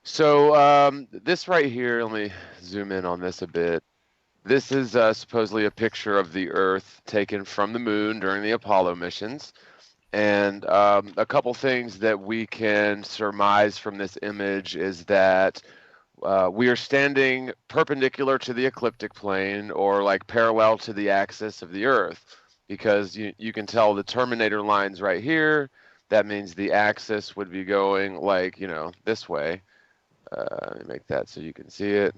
So this right here, let me zoom in on this a bit. This is supposedly a picture of the Earth taken from the moon during the Apollo missions. And a couple things that we can surmise from this image is that we are standing perpendicular to the ecliptic plane, or like parallel to the axis of the Earth, because you can tell the terminator lines right here. That means the axis would be going like, this way. Let me make that so you can see it.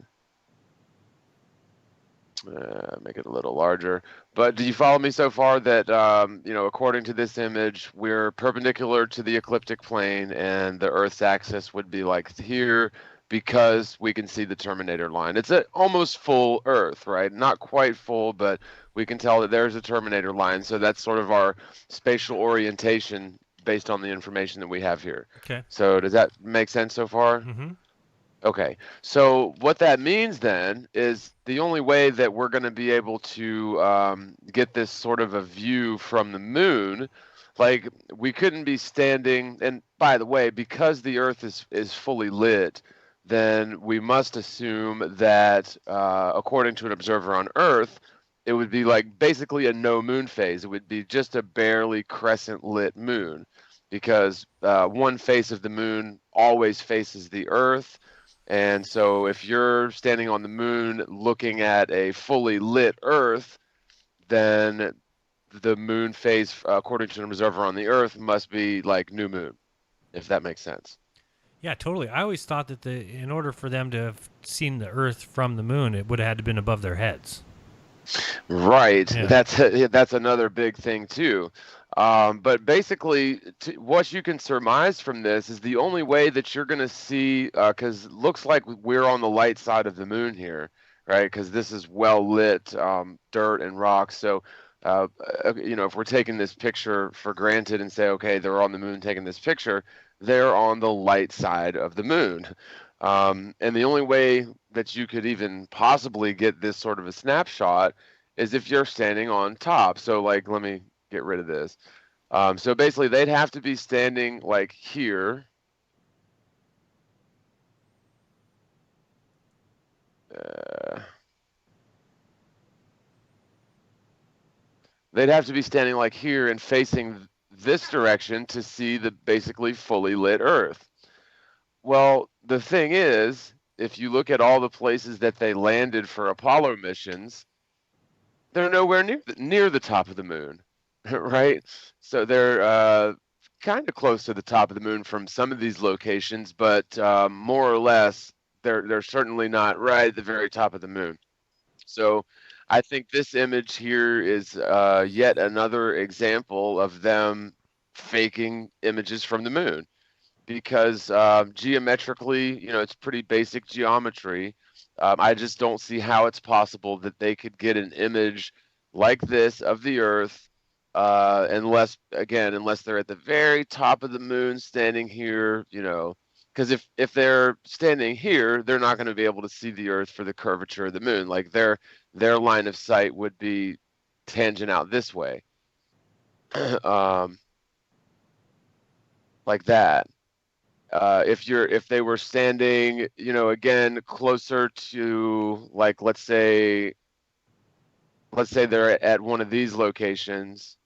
Make it a little larger. But do you follow me so far that, according to this image, we're perpendicular to the ecliptic plane and the Earth's axis would be like here because we can see the terminator line. It's a almost full Earth, right? Not quite full, but we can tell that there's a terminator line. So that's sort of our spatial orientation based on the information that we have here. Okay. So does that make sense so far? Mm-hmm. Okay, so what that means then is the only way that we're going to be able to get this sort of a view from the moon, like we couldn't be standing. And by the way, because the Earth is fully lit, then we must assume that according to an observer on Earth, it would be like basically a no moon phase. It would be just a barely crescent lit moon, because one face of the moon always faces the Earth, and so if you're standing on the moon looking at a fully lit Earth, then the moon phase, according to an observer on the Earth, must be like new moon, if that makes sense. Yeah, totally. I always thought that in order for them to have seen the Earth from the moon, it would have had to been above their heads. Right. Yeah. That's another big thing too. But basically, what you can surmise from this is the only way that you're going to see, because it looks like we're on the light side of the moon here, right? Because this is well lit dirt and rocks. So, if we're taking this picture for granted and say, okay, they're on the moon taking this picture, they're on the light side of the moon. And the only way that you could even possibly get this sort of a snapshot is if you're standing on top. So, like, let me get rid of this. So basically, they'd have to be standing like here. Uh, they'd have to be standing like here and facing this direction to see the basically fully lit Earth. Well, the thing is, if you look at all the places that they landed for Apollo missions, they're nowhere near the top of the moon, right? So they're kind of close to the top of the moon from some of these locations, but more or less, they're certainly not right at the very top of the moon. So I think this image here is yet another example of them faking images from the moon, because geometrically, it's pretty basic geometry. I just don't see how it's possible that they could get an image like this of the Earth, unless they're at the very top of the moon, standing here, because if they're standing here, they're not going to be able to see the Earth for the curvature of the moon. Like their line of sight would be tangent out this way, um, like that. If they were standing, again closer to, like, let's say they're at one of these locations,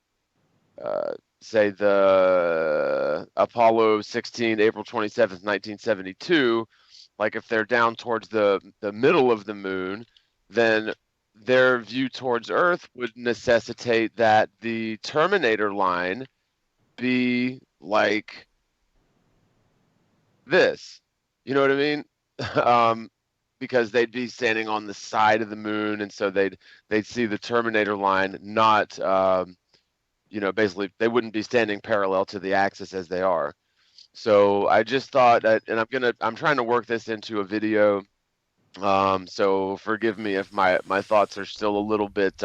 say the Apollo 16, April 27th, 1972. Like if they're down towards the middle of the moon, then their view towards Earth would necessitate that the terminator line be like this. You know what I mean? um, because they'd be standing on the side of the moon, and so they'd see the terminator line, not basically they wouldn't be standing parallel to the axis as they are. So I just thought that, and I'm trying to work this into a video. So forgive me if my thoughts are still a little bit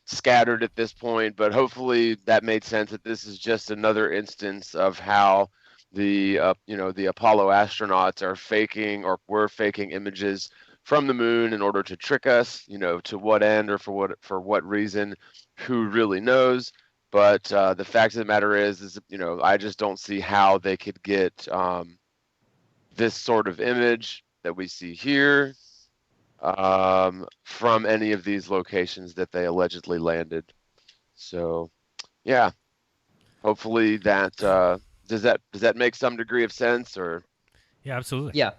scattered at this point, but hopefully that made sense, that this is just another instance of how the Apollo astronauts are faking, or were faking, images from the moon in order to trick us. To what end, or for what reason, who really knows? But the fact of the matter is I just don't see how they could get this sort of image that we see here from any of these locations that they allegedly landed. So, yeah, hopefully that does that make some degree of sense or Yeah, absolutely. Yeah.